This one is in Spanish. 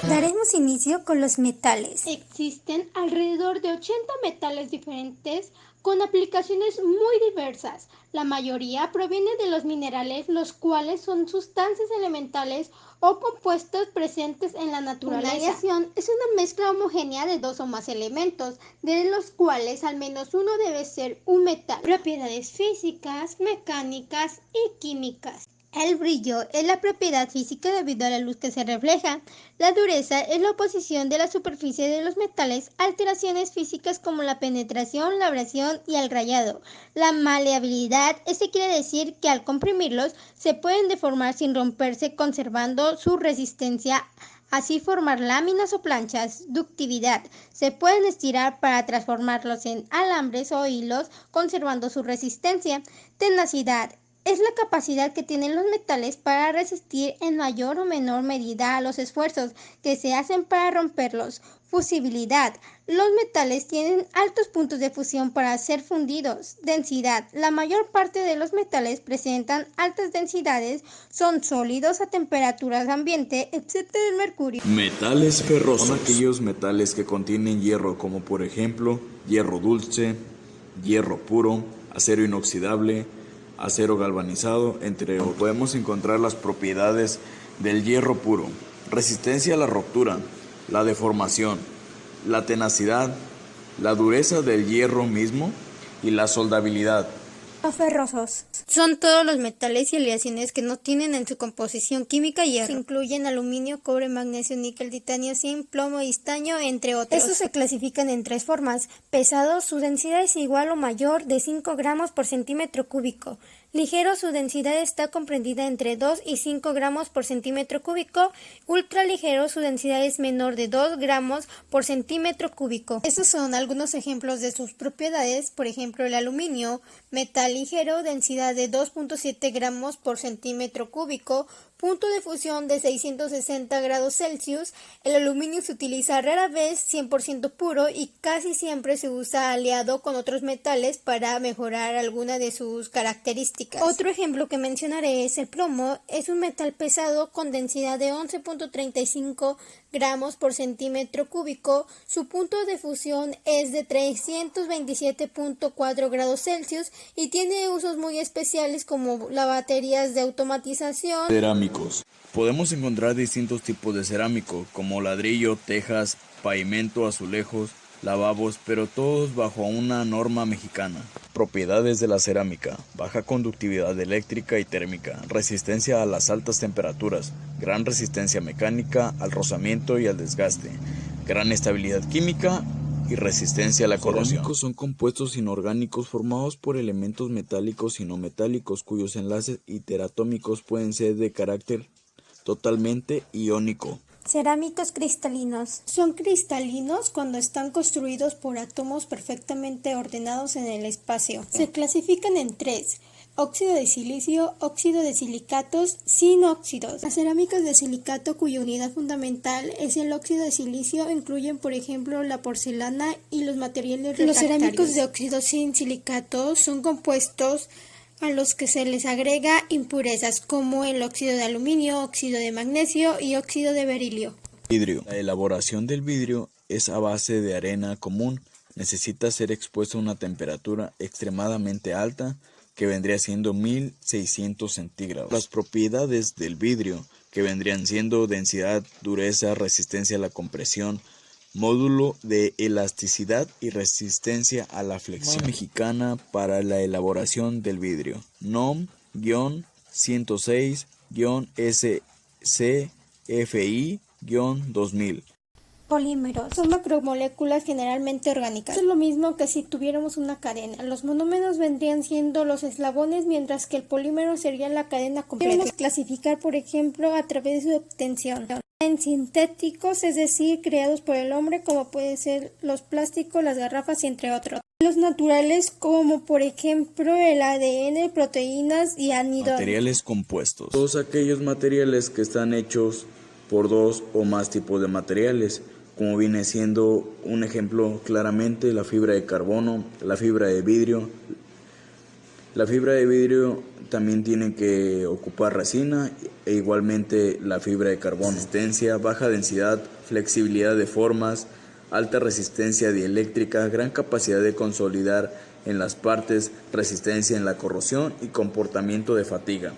Daremos inicio con los metales. Existen alrededor de 80 metales diferentes con aplicaciones muy diversas. La mayoría proviene de los minerales, los cuales son sustancias elementales o compuestos presentes en la naturaleza. Una aleación es una mezcla homogénea de dos o más elementos, de los cuales al menos uno debe ser un metal. Propiedades físicas, mecánicas y químicas. El brillo es la propiedad física debido a la luz que se refleja. La dureza es la oposición de la superficie de los metales a alteraciones físicas como la penetración, la abrasión y el rayado. La maleabilidad, quiere decir que al comprimirlos se pueden deformar sin romperse, conservando su resistencia, así formar láminas o planchas. Ductividad, se pueden estirar para transformarlos en alambres o hilos, conservando su resistencia. Tenacidad, es la capacidad que tienen los metales para resistir en mayor o menor medida a los esfuerzos que se hacen para romperlos. Fusibilidad. Los metales tienen altos puntos de fusión para ser fundidos. Densidad. La mayor parte de los metales presentan altas densidades, son sólidos a temperaturas ambiente, excepto el mercurio. Metales ferrosos son aquellos metales que contienen hierro, como por ejemplo hierro dulce, hierro puro, acero inoxidable, acero galvanizado, entre otros. Podemos encontrar las propiedades del hierro puro: resistencia a la ruptura, la deformación, la tenacidad, la dureza del hierro mismo y la soldabilidad. Los ferrosos son todos los metales y aleaciones que no tienen en su composición química hierro. Se incluyen aluminio, cobre, magnesio, níquel, titanio, zinc, plomo y estaño, entre otros. Estos se clasifican en tres formas: pesado, su densidad es igual o mayor de 5 gramos por centímetro cúbico. Ligero, su densidad está comprendida entre 2 y 5 gramos por centímetro cúbico. Ultraligero, su densidad es menor de 2 gramos por centímetro cúbico. Estos son algunos ejemplos de sus propiedades. Por ejemplo, el aluminio, metal ligero, densidad de 2.7 gramos por centímetro cúbico, punto de fusión de 660 grados Celsius. El aluminio se utiliza rara vez 100% puro y casi siempre se usa aliado con otros metales para mejorar alguna de sus características. Otro ejemplo que mencionaré es el plomo. Es un metal pesado con densidad de 11.35 gramos por centímetro cúbico. Su punto de fusión es de 327.4 grados Celsius y tiene usos muy especiales como las baterías de automatización. Cerámicos. Podemos encontrar distintos tipos de cerámico, como ladrillo, tejas, pavimento, azulejos, lavabos, pero todos bajo una norma mexicana. Propiedades de la cerámica: baja conductividad eléctrica y térmica, resistencia a las altas temperaturas, gran resistencia mecánica, al rozamiento y al desgaste, gran estabilidad química y resistencia a la corrosión. Los cerámicos son compuestos inorgánicos formados por elementos metálicos y no metálicos cuyos enlaces interatómicos pueden ser de carácter totalmente iónico. Cerámicos cristalinos. Son cristalinos cuando están construidos por átomos perfectamente ordenados en el espacio. Se clasifican en tres: óxido de silicio, óxido de silicatos, sin óxidos. Las cerámicas de silicato, cuya unidad fundamental es el óxido de silicio, incluyen por ejemplo la porcelana y los materiales refractarios. Los cerámicos de óxido sin silicato son compuestos a los que se les agrega impurezas como el óxido de aluminio, óxido de magnesio y óxido de berilio. Vidrio. La elaboración del vidrio es a base de arena común. Necesita ser expuesto a una temperatura extremadamente alta, que vendría siendo 1600 centígrados. Las propiedades del vidrio, que vendrían siendo densidad, dureza, resistencia a la compresión, módulo de elasticidad y resistencia a la flexión. Mexicana para la elaboración del vidrio: NOM-106-SCFI-2000. Polímeros son macromoléculas generalmente orgánicas. Es lo mismo que si tuviéramos una cadena. Los monómeros vendrían siendo los eslabones, mientras que el polímero sería la cadena completa. Podemos clasificar, por ejemplo, a través de su obtención en sintéticos, es decir, creados por el hombre, como pueden ser los plásticos, las garrafas y entre otros. Los naturales, como por ejemplo el ADN, proteínas y anidro. Materiales compuestos: todos aquellos materiales que están hechos por dos o más tipos de materiales, como viene siendo un ejemplo claramente la fibra de carbono, la fibra de vidrio. La fibra de vidrio también tiene que ocupar resina e igualmente la fibra de carbono. Resistencia, baja densidad, flexibilidad de formas, alta resistencia dieléctrica, gran capacidad de consolidar en las partes, resistencia en la corrosión y comportamiento de fatiga.